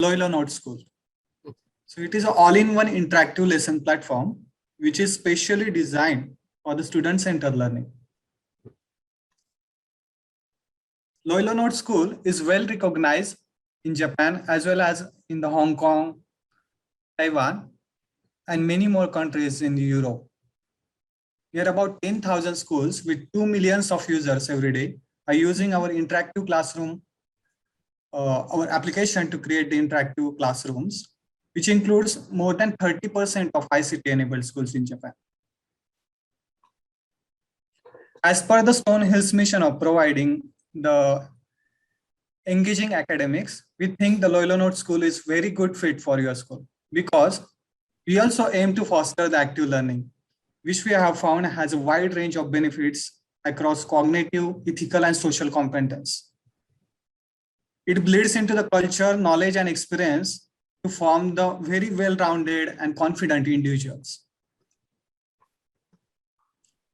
LoiLoNote School. So it is an all-in-one interactive lesson platform, which is specially designed for the student-centered learning. LoiLoNote School is well recognized in Japan as well as in the Hong Kong, Taiwan, and many more countries in Europe. We are about 10,000 schools with 2 million of users every day are using our interactive classroom, our application to create the interactive classrooms, which includes more than 30% of ICT-enabled schools in Japan. As per the Stonehill's mission of providing the engaging academics, we think the LoiLoNote School is very good fit for your school because we also aim to foster the active learning, which we have found has a wide range of benefits across cognitive, ethical, and social competence. It bleeds into the culture, knowledge, and experience to form the very well-rounded and confident individuals.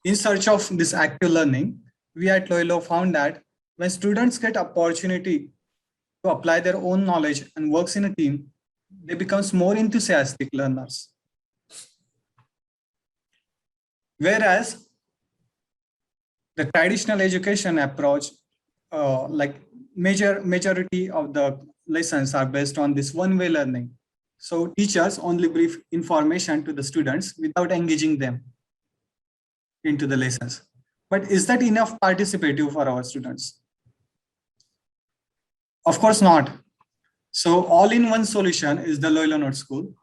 In search of this active learning, we at LoiLo found that when students get opportunity to apply their own knowledge and works in a team, they become more enthusiastic learners. Whereas the traditional education approach, like majority of the lessons are based on this one-way learning. So teachers only brief information to the students without engaging them into the lessons. But is that enough participative for our students? Of course not. So all-in-one solution is the LoiLoNote School.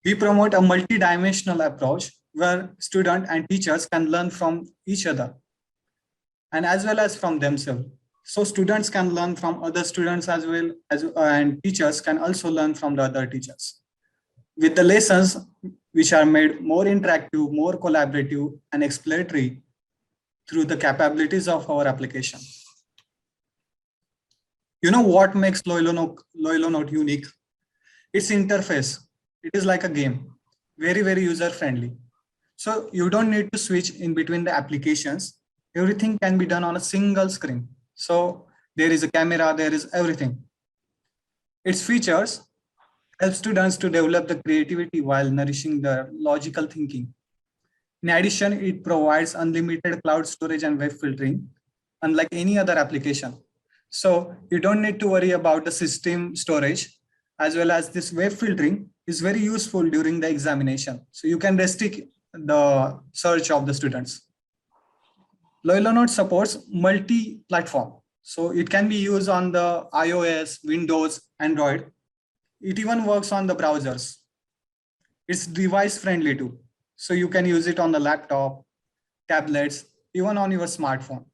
We promote a multi-dimensional approach where students and teachers can learn from each other and as well as from themselves. So students can learn from other students as well as and teachers can also learn from the other teachers. With the lessons which are made more interactive, more collaborative and exploratory through the capabilities of our application. You know what makes LoiLoNote unique? Its interface. It is like a game, very, very user-friendly. So you don't need to switch in between the applications. Everything can be done on a single screen. So there is a camera, there is everything. Its features help students to develop the creativity while nourishing their logical thinking. In addition, it provides unlimited cloud storage and web filtering, unlike any other application. So you don't need to worry about the system storage, as well as this web filtering is very useful during the examination. So you can restrict the search of the students. LoiLoNote supports multi-platform. So it can be used on the iOS, Windows, Android. It even works on the browsers. It's device friendly too. So you can use it on the laptop, tablets, even on your smartphone.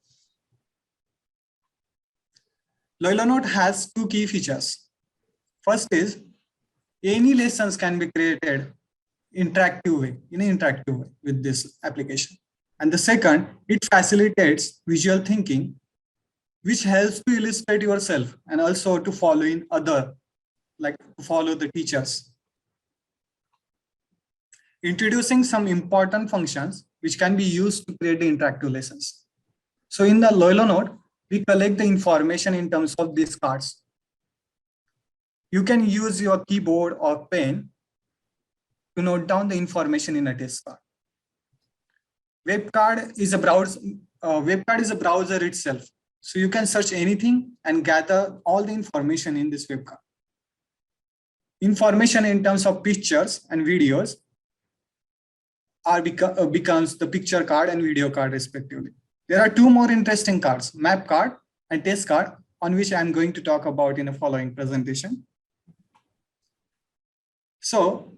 LoiLoNote has two key features. First is any lessons can be created in an interactive way with this application. And the second, it facilitates visual thinking, which helps to illustrate yourself and also to follow in other, like to follow the teachers. Introducing some important functions which can be used to create the interactive lessons. So in the LoiLoNote, we collect the information in terms of these cards. You can use your keyboard or pen to note down the information in a test card. Webcard is a browser itself. So you can search anything and gather all the information in this webcard. Information in terms of pictures and videos becomes the picture card and video card respectively. There are two more interesting cards, map card and test card, on which I'm going to talk about in the following presentation. So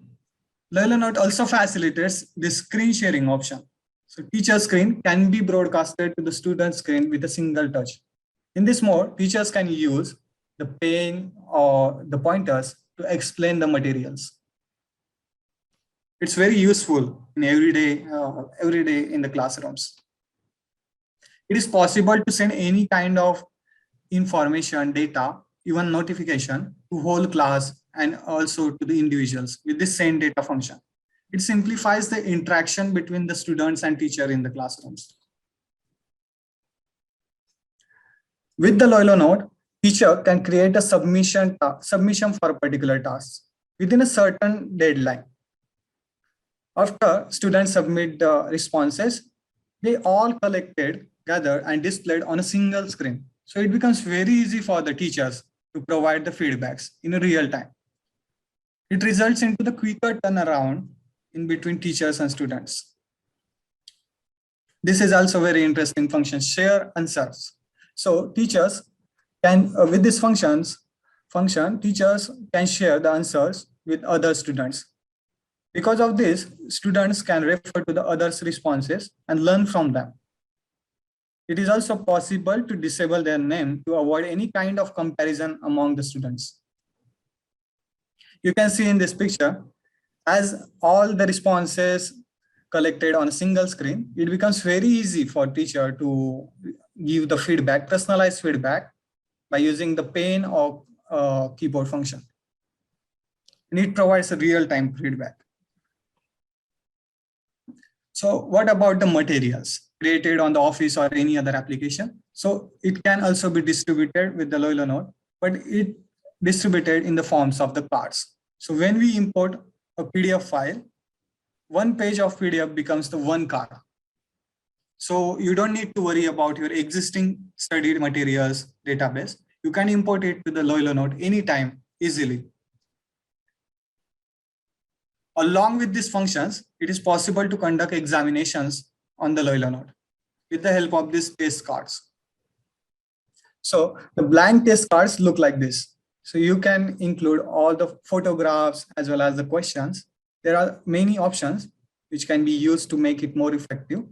LoiLoNote also facilitates the screen sharing option. So teacher screen can be broadcasted to the student screen with a single touch. In this mode, teachers can use the pen or the pointers to explain the materials. It's very useful in every day in the classrooms. It is possible to send any kind of information, data, even notification to whole class and also to the individuals with this same data function. It simplifies the interaction between the students and teacher in the classrooms. With the LoiLoNote, Teacher can create a submission for a particular task within a certain deadline. After students submit the responses, they all collected, gathered, and displayed on a single screen. So it becomes very easy for the teachers to provide the feedbacks in real time. It results into the quicker turnaround in between teachers and students. This is also very interesting function, share answers. So teachers can, with this function, teachers can share the answers with other students. Because of this, students can refer to the others' responses and learn from them. It is also possible to disable their name to avoid any kind of comparison among the students. You can see in this picture, as all the responses collected on a single screen, it becomes very easy for teacher to give the feedback, personalized feedback, by using the pen or keyboard function. And it provides a real-time feedback. So what about the materials created on the Office or any other application? So it can also be distributed with the LoiLoNote, but it distributed in the forms of the cards. So when we import a PDF file, one page of PDF becomes the one card. So you don't need to worry about your existing studied materials database. You can import it to the LoiLoNote anytime easily. Along with these functions, it is possible to conduct examinations on the LoiLoNote with the help of these test cards. So the blank test cards look like this. So you can include all the photographs as well as the questions. There are many options which can be used to make it more effective.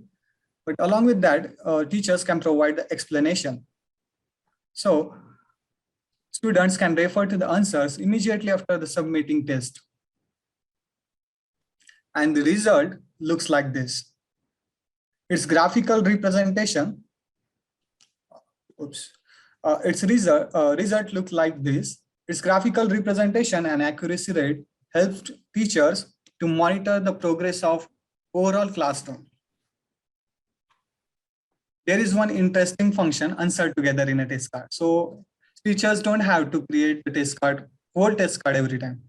But along with that, teachers can provide the explanation. So students can refer to the answers immediately after the submitting test. And the result looks like this. Its graphical representation, its result looks like this. Its graphical representation and accuracy rate helps teachers to monitor the progress of overall classroom. There is one interesting function, answer together in a test card. So teachers don't have to create the whole test card every time.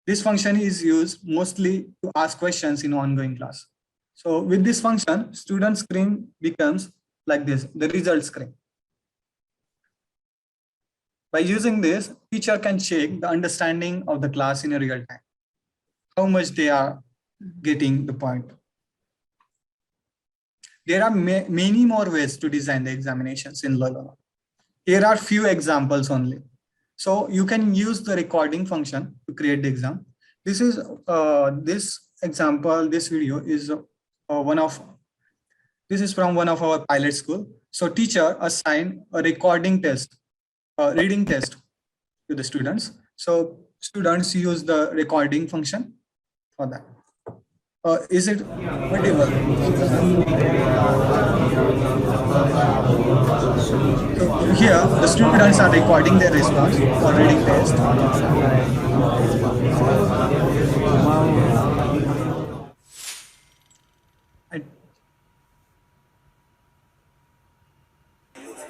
This function is used mostly to ask questions in ongoing class. So with this function, student screen becomes like this, the result screen. By using this, teacher can check the understanding of the class in a real time, how much they are getting the point. There are many more ways to design the examinations in LoiLoNote. Here are few examples only. So you can use the recording function to create the exam. This is this example, this video is this is from one of our pilot school. So teacher assigned a recording test, reading test to the students. So students use the recording function for that. Is it audible? So here, the students are recording their response for reading test.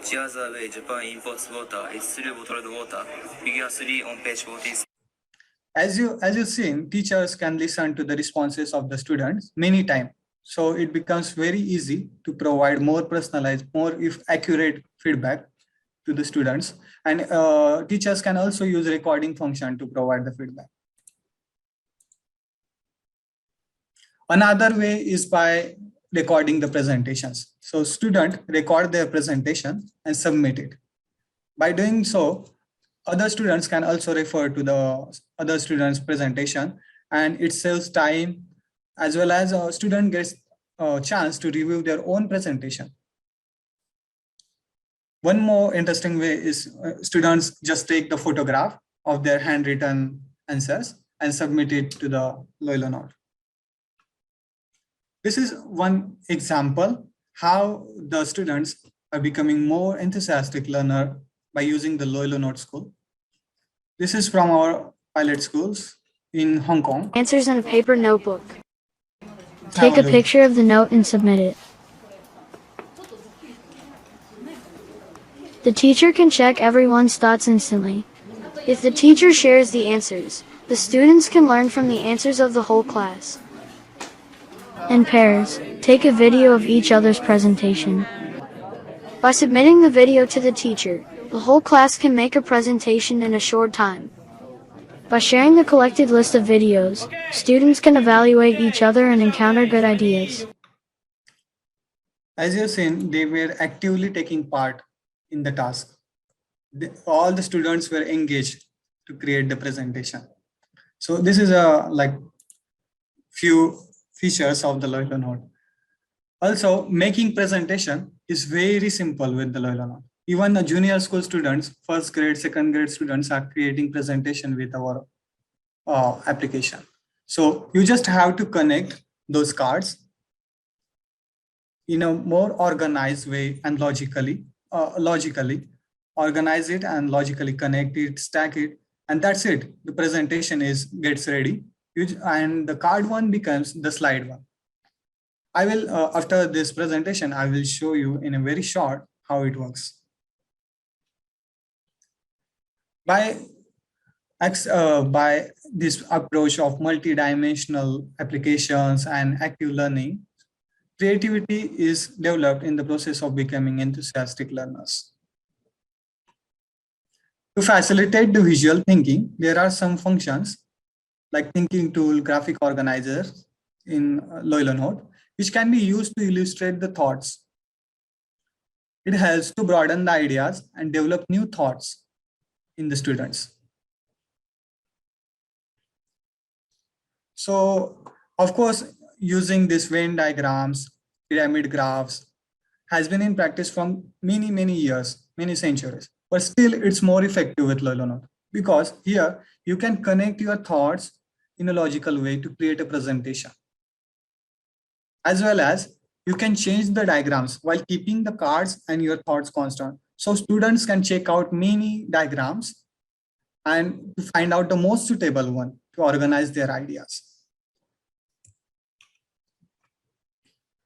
Cheers away, Japan imports water. It's 3 bottled water. Figure 3 on page 46. As you seen, teachers can listen to the responses of the students many times. So it becomes very easy to provide more personalized, more accurate feedback to the students. And teachers can also use recording function to provide the feedback. Another way is by recording the presentations. So students record their presentation and submit it. By doing so, other students can also refer to the other students' presentation, and it saves time, as well as a student gets a chance to review their own presentation. One more interesting way is students just take the photograph of their handwritten answers and submit it to the LoiLoNote. This is one example how the students are becoming more enthusiastic learner by using the LoiLoNote School. This is from our pilot schools in Hong Kong. Answers in a paper notebook. Take a picture of the note and submit it. The teacher can check everyone's thoughts instantly. If the teacher shares the answers, the students can learn from the answers of the whole class. In pairs, take a video of each other's presentation. By submitting the video to the teacher, the whole class can make a presentation in a short time. By sharing the collected list of videos, students can evaluate each other and encounter good ideas. As you've seen, they were actively taking part in the task. All the students were engaged to create the presentation. So this is a few features of the LoiLoNote. Also, making presentation is very simple with the LoiLoNote. Even the junior school students, first grade, second grade students are creating presentation with our application. So you just have to connect those cards in a more organized way and logically organize it and logically connect it, stack it, and that's it. The presentation gets ready, and the card one becomes the slide one. I will, after this presentation, I will show you in a very short how it works. By this approach of multidimensional applications and active learning, creativity is developed in the process of becoming enthusiastic learners. To facilitate the visual thinking, there are some functions like thinking tool, graphic organizer in LoiLoNote, which can be used to illustrate the thoughts. It helps to broaden the ideas and develop new thoughts in the students. So, of course, using these Venn diagrams, pyramid graphs has been in practice from many years, many centuries, but still it's more effective with LoiLoNote because here you can connect your thoughts in a logical way to create a presentation. As well as you can change the diagrams while keeping the cards and your thoughts constant. So students can check out many diagrams and to find out the most suitable one to organize their ideas.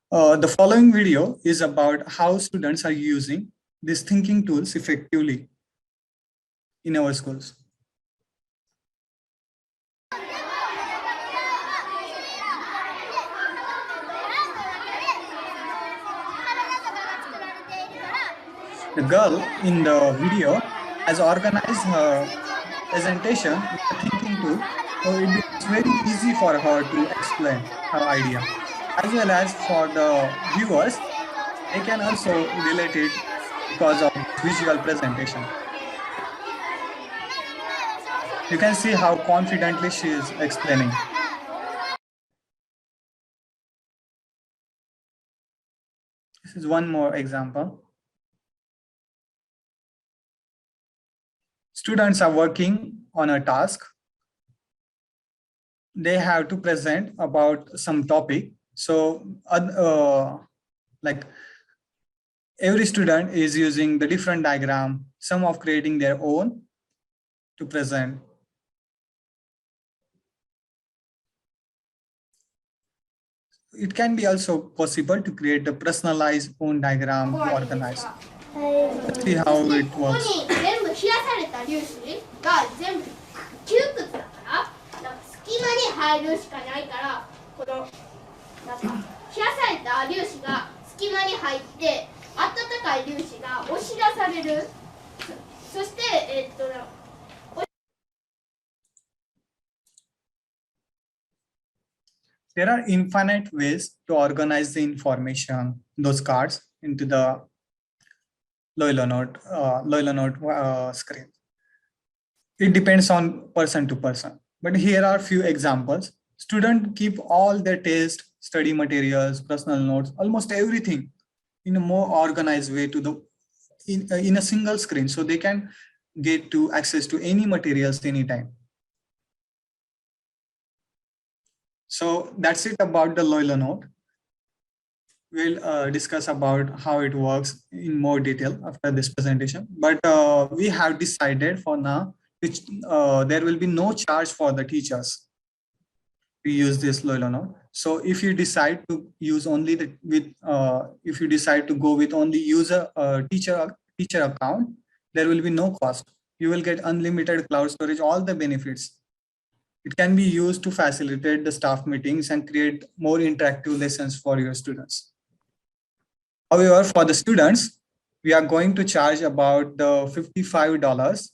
The following video is about how students are using these thinking tools effectively in our schools. The girl in the video has organized her presentation with a thinking tool, so it becomes very easy for her to explain her idea. As well as for the viewers, they can also relate it because of visual presentation. You can see how confidently she is explaining. This is one more example. Students are working on a task. They have to present about some topic. So like every student is using the different diagram, some of creating their own to present. It can be also possible to create the personalized own diagram to organize. Let's see how it works. 隙間に入るしかないから、このなんか冷やされた粒子が隙間に入って温かい粒子が押し出される。そしてThere are infinite ways to organize the information, those cards, into the LoiLoNote screen. It depends on person to person. But here are few examples. Students keep all their test, study materials, personal notes, almost everything in a more organized way to the in a single screen, so they can get to access to any materials anytime. So that's it about the LoiLoNote. We'll discuss about how it works in more detail after this presentation. But we have decided for now, which there will be no charge for the teachers to use this LoiLoNote. So if you decide to use only if you decide to go with only teacher teacher account, there will be no cost. You will get unlimited cloud storage, all the benefits. It can be used to facilitate the staff meetings and create more interactive lessons for your students. However, for the students, we are going to charge about the $55.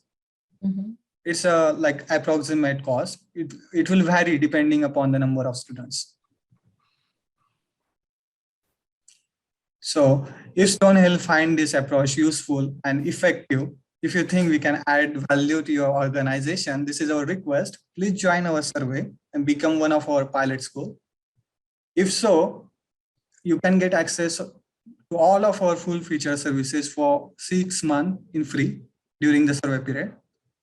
It's a like approximate cost. It will vary depending upon the number of students. So if Stonehill find this approach useful and effective, if you think we can add value to your organization, this is our request. Please join our survey and become one of our pilot school. If so, you can get access to all of our full feature services for 6 months in free during the survey period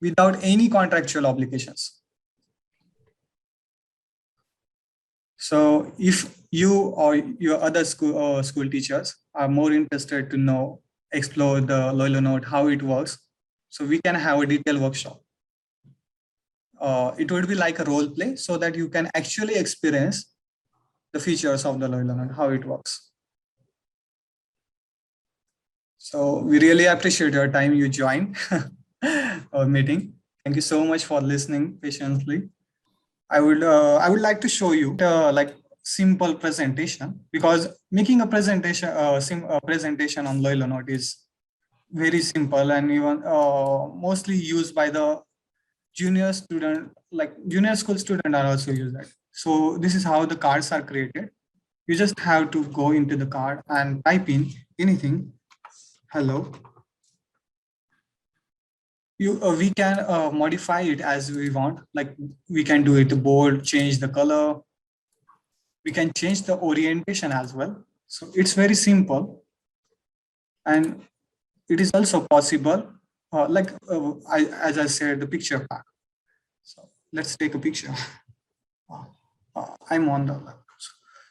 without any contractual obligations. So if you or your other school teachers are more interested to know, explore the LoiLoNote, how it works, so we can have a detailed workshop. It would be like a role play so that you can actually experience the features of the LoiLoNote, how it works. So we really appreciate your time you joined our meeting. Thank you so much for listening patiently. I would like to show you like simple presentation, because making a presentation presentation on LoiLoNote is very simple and even mostly used by the junior student, like junior school student are also use that. So this is how the cards are created. You just have to go into the card and type in anything. Hello. We can modify it as we want. Like we can do it bold, change the color. We can change the orientation as well. So it's very simple. And it is also possible, as I said, the picture pack. So let's take a picture. I'm on the left.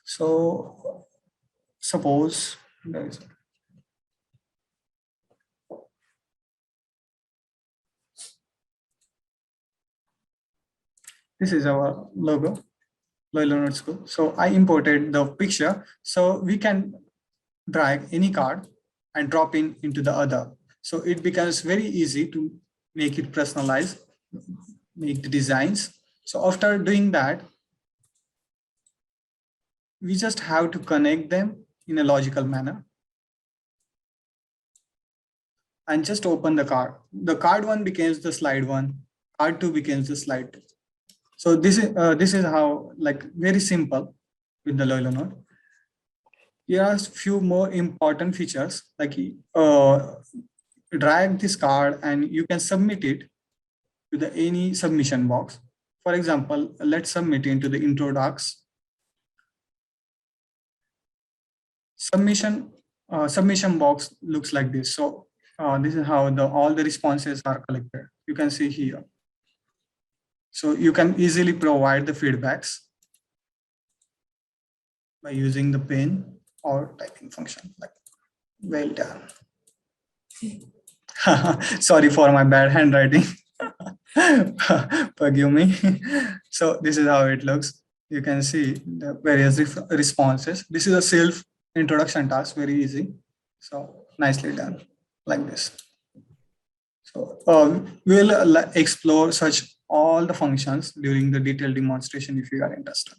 So suppose there is this is our logo, LoiLoNote School. So I imported the picture. So we can drag any card and drop into the other. So it becomes very easy to make it personalized, make the designs. So after doing that, we just have to connect them in a logical manner and just open the card. The card one becomes the slide one, card two becomes the slide two. So this is how, like, very simple with the LoiLoNote. Here are a few more important features, like drag this card and you can submit it to any submission box. For example, let's submit into the intro docs. Submission box looks like this. So this is how all the responses are collected. You can see here. So you can easily provide the feedbacks by using the pen or typing function. Like, well done. Sorry for my bad handwriting. Forgive me. So this is how it looks. You can see the various responses. This is a self introduction task, very easy. So nicely done, like this. So we'll explore such all the functions during the detailed demonstration if you are interested.